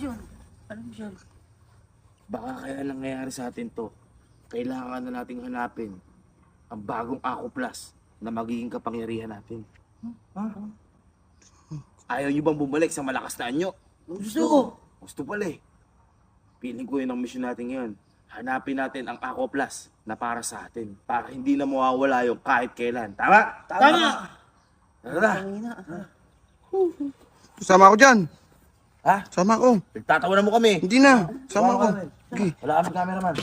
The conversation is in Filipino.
Yun. Anong yun? Baka kaya nangyayari sa atin to. Kailangan na nating hanapin ang bagong Ako Plus na magiging kapangyarihan natin. Ayaw nyo bang bumalik sa malakas na anyo? Gusto ko. Gusto pala eh. Feeling ko yun ang mission natin ngayon. Hanapin natin ang Ako Plus na para sa atin. Para hindi na mawawala yung kahit kailan. Tama? Tama! Tara. Tangina. Sama ko dyan. Ha? Sama ko. Nagtatawanan mo kami. Hindi na. Sama ko. Wala kami cameraman.